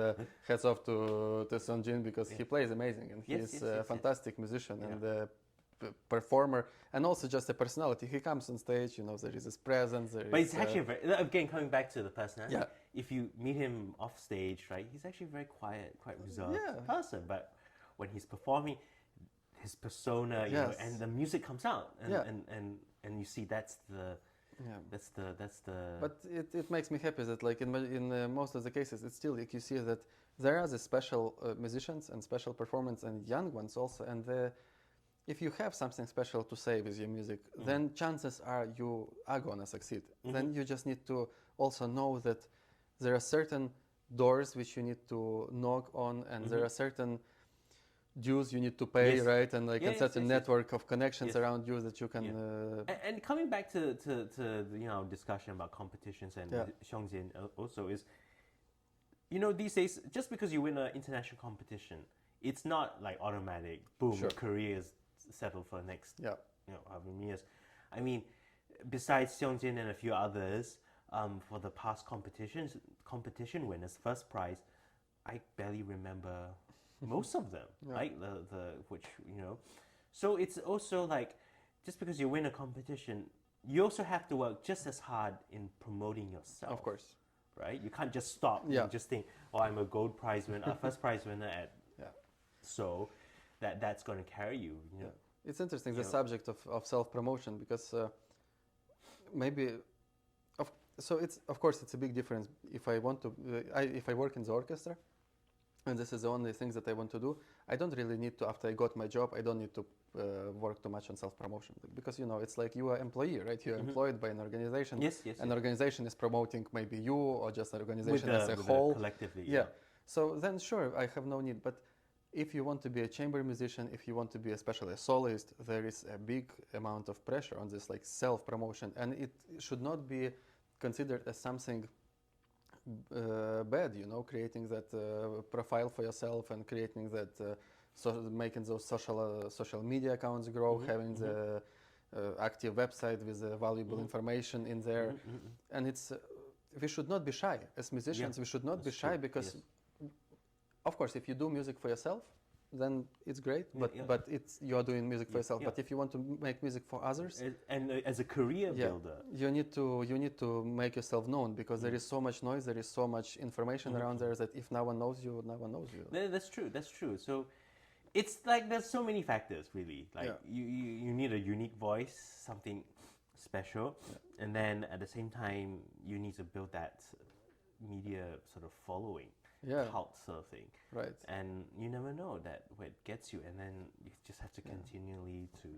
hats off to Song Jin because he plays amazing and he's a fantastic musician and a performer and also just a personality. He comes on stage, there is his presence. But it's actually again coming back to the personality. Yeah. If you meet him off stage, right, he's actually a very quiet, quite reserved person. But when he's performing, his persona, and the music comes out, and you see that's the. Yeah. That's the. But it makes me happy that like in most of the cases, it's still like you see that there are the special musicians and special performers and young ones also. And if you have something special to say with your music, then chances are you are gonna succeed. Then you just need to also know that there are certain doors which you need to knock on, and there are certain dues you need to pay, right? And like a certain network of connections around you that you can. And coming back to the discussion about competitions and Xiongjian also is, these days just because you win an international competition, it's not like automatic. Boom, your career is settled for the next however many years. I mean, besides Xiongjian and a few others, for the past competition winners, first prize, I barely remember. Most of them, right? So it's also like, just because you win a competition, you also have to work just as hard in promoting yourself. Of course, right? You can't just stop and just think, oh, I'm a gold prize winner, a first prize winner at. So, that's going to carry you. You know? It's interesting, You the know. subject of self-promotion, because maybe, so it's, of course, it's a big difference. If I want to, if I work in the orchestra, and this is the only things that I want to do, I don't really need to, after I got my job, I don't need to work too much on self-promotion, because, you know, it's like you are employee, right? You're employed by an organization. Yes. An organization is promoting maybe you, or just an organization With as a with whole. collectively. Yeah. So then, sure, I have no need. But if you want to be a chamber musician, if you want to be especially a soloist, there is a big amount of pressure on this, like self-promotion, and it should not be considered as something bad, you know, creating that profile for yourself and creating that, making those social media accounts grow, having the active website with valuable information in there, and it's we should not be shy as musicians. We should not be shy because, of course, if you do music for yourself, then it's great. But it's you are doing music for yourself. But if you want to make music for others, and as a career builder, you need to make yourself known, because there is so much noise, there is so much information around there, that if no one knows you, no one knows you. That's true. That's true. So it's like there's so many factors, really. Like you need a unique voice, something special, and then at the same time you need to build that media sort of following, cult sort of thing. Right. And you never know that where it gets you, and then you just have to continually to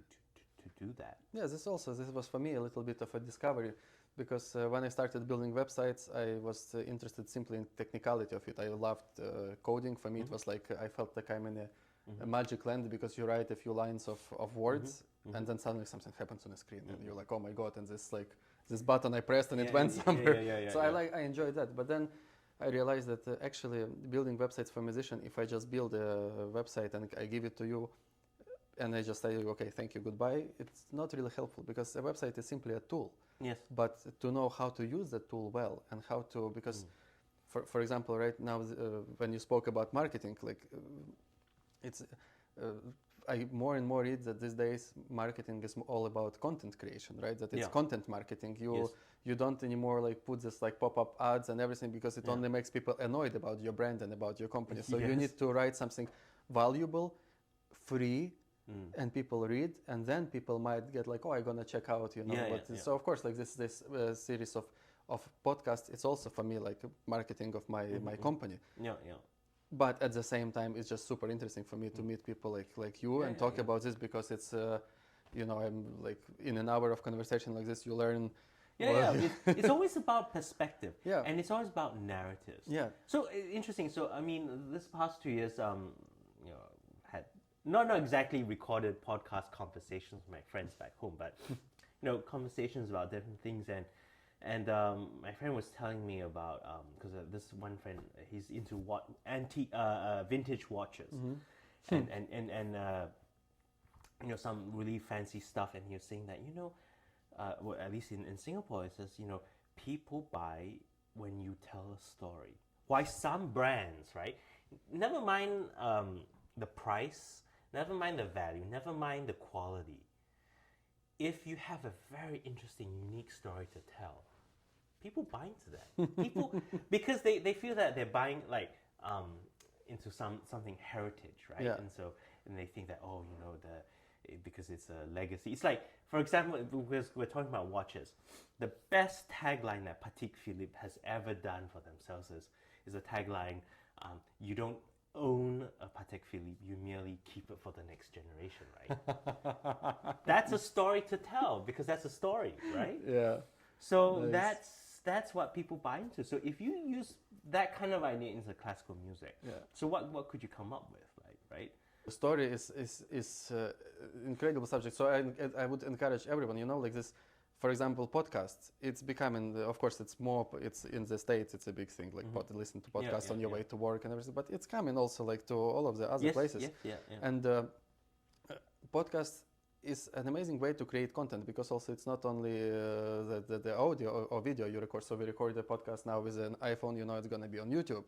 do that. Yeah, this was for me a little bit of a discovery, because when I started building websites, I was interested simply in technicality of it. I loved coding. For me, it was like I felt like I'm in a magic land, because you write a few lines of words, and then suddenly something happens on the screen, and you're like, oh my god! And this button I pressed and it went somewhere. So I enjoyed that, but then I realized that actually building websites for musicians, if I just build a website and I give it to you, and I just say, okay, thank you, goodbye, it's not really helpful, because a website is simply a tool. Yes. But to know how to use the tool well, and how to, because for example, right now, when you spoke about marketing, like it's I more and more read that these days marketing is all about content creation, right? That it's content marketing. You don't anymore like put this like pop-up ads and everything, because it only makes people annoyed about your brand and about your company. So you need to write something valuable, free, and people read, and then people might get like, oh, I'm gonna check out, you know. So of course, like this series of podcasts, it's also for me like marketing of my company. But at the same time, it's just super interesting for me to meet people like you and talk about this, because it's you know, I'm like in an hour of conversation like this, you learn. It's always about perspective. And it's always about narratives. So interesting. So I mean, this past 2 years, you know, had not exactly recorded podcast conversations with my friends back home, but you know, conversations about different things. And my friend was telling me about, because this one friend, he's into vintage watches, and you know, some really fancy stuff. And he was saying that, you know, well, at least in Singapore, it says, you know, people buy when you tell a story. Why some brands, right? Never mind the price, never mind the value, never mind the quality. If you have a very interesting, unique story to tell, people buy into that. People, because they feel that they're buying like into something heritage, right? And they think that, oh, you know, because it's a legacy. It's like, for example, because we're talking about watches, the best tagline that Patek Philippe has ever done for themselves is a tagline: you don't own a Patek Philippe, you merely keep it for the next generation, right? That's a story to tell, because that's a story, right? So that's what people buy into. So if you use that kind of idea into classical music, so what could you come up with, like, right? The story is incredible subject. So I would encourage everyone, you know, like this, for example, podcasts. It's becoming, of course, it's in the States, it's a big thing, like listen to podcasts on your way to work and everything. But it's coming also like to all of the other places. And podcast is an amazing way to create content, because also it's not only the audio or video you record. So we record the podcast now with an iPhone, you know, it's going to be on YouTube.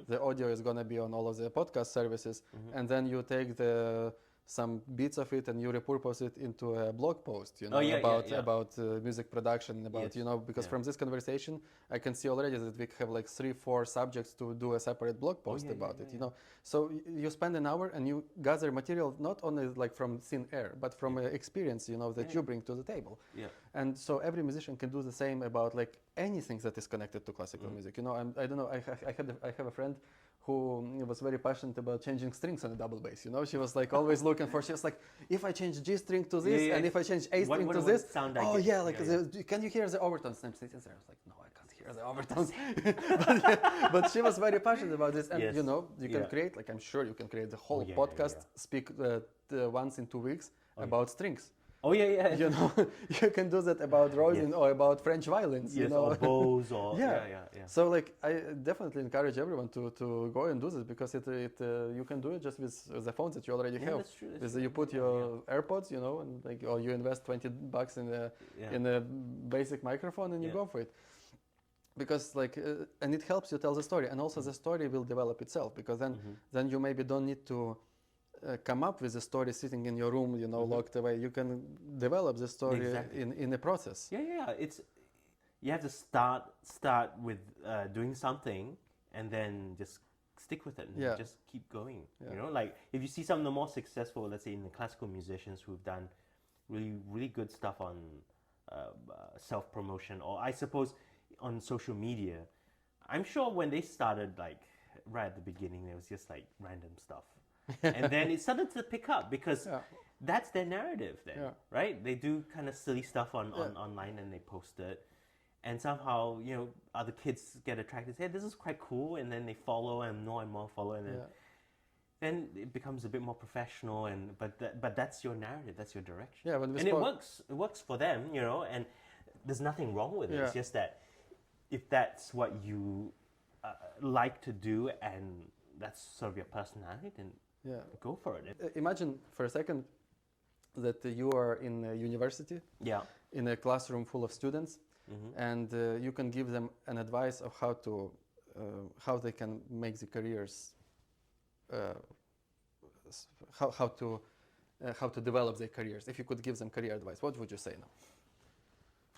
The audio is going to be on all of the podcast services. And then you take the some bits of it and you repurpose it into a blog post, you know, Oh, yeah, about music production, about, Yes. you know, because Yeah. from this conversation, I can see already that we have like 3-4 subjects to do a separate blog post yeah, about yeah, it, you know. So you spend an hour and you gather material not only like from thin air, but from experience, you know, that you bring to the table. Yeah. And so every musician can do the same about like anything that is connected to classical music. You know, I don't know, I have a friend who was very passionate about changing strings on a double bass. You know, she was like always looking for. She was like, if I change G string to this, Yeah, yeah. and if I change A string What to would this, it sound like? oh yeah, like can you hear the overtones? And I'm sitting there, I was like, no, I can't hear the overtones. but she was very passionate about this, and Yes. you know, you can Yeah. create, like I'm sure you can create the whole yeah, podcast, yeah. speak once in 2 weeks about strings. Oh yeah, yeah. You know, you can do that about Rosin or about French violins. Yes, you know, or bows, or Yeah. yeah. So like I definitely encourage everyone to go and do this because you can do it just with the phones that you already Yeah, have. that's true. You put your AirPods, you know, and like or you invest $20 Yeah. in a basic microphone and you go for it. Because like and it helps you tell the story, and also the story will develop itself because then you maybe don't need to come up with a story sitting in your room, you know, locked away. You can develop the story Exactly. in the process. Yeah. It's you have to start with doing something and then just stick with it and just keep going. Yeah. You know, like if you see some of the more successful, let's say in the classical musicians who've done really good stuff on self promotion, or I suppose on social media. I'm sure when they started, like right at the beginning, it was just like random stuff. And then it started to pick up because that's their narrative then, right? They do kind of silly stuff on online and they post it. And somehow, you know, other kids get attracted, say, hey, this is quite cool. And then they follow and more follow. And then it becomes a bit more professional. But that's your narrative, that's your direction. Yeah, when we and it works for them, you know, and there's nothing wrong with it. It's just that if that's what you like to do and that's sort of your personality, then go for it. Imagine for a second that you are in a university, in a classroom full of students, and you can give them an advice of how they can make the careers, how to develop their careers. If you could give them career advice, what would you say now?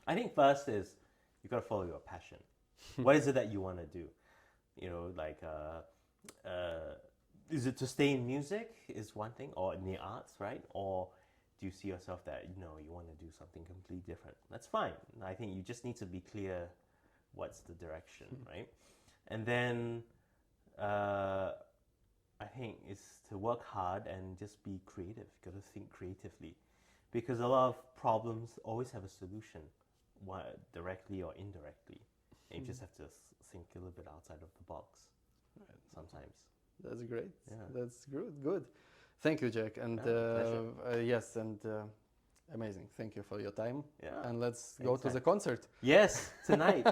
I think first is you got to follow your passion. What is it that you want to do? You know, like is it to stay in music is one thing, or in the arts, right? Or do you see yourself that, you know, you want to do something completely different? That's fine. I think you just need to be clear what's the direction, right? And then I think it's to work hard and just be creative. You got to think creatively, because a lot of problems always have a solution, directly or indirectly. And you just have to think a little bit outside of the box sometimes. That's great. Yeah. That's good. Thank you, Jack. And yes, and amazing. Thank you for your time. Yeah. And let's go to the concert. Yes, tonight.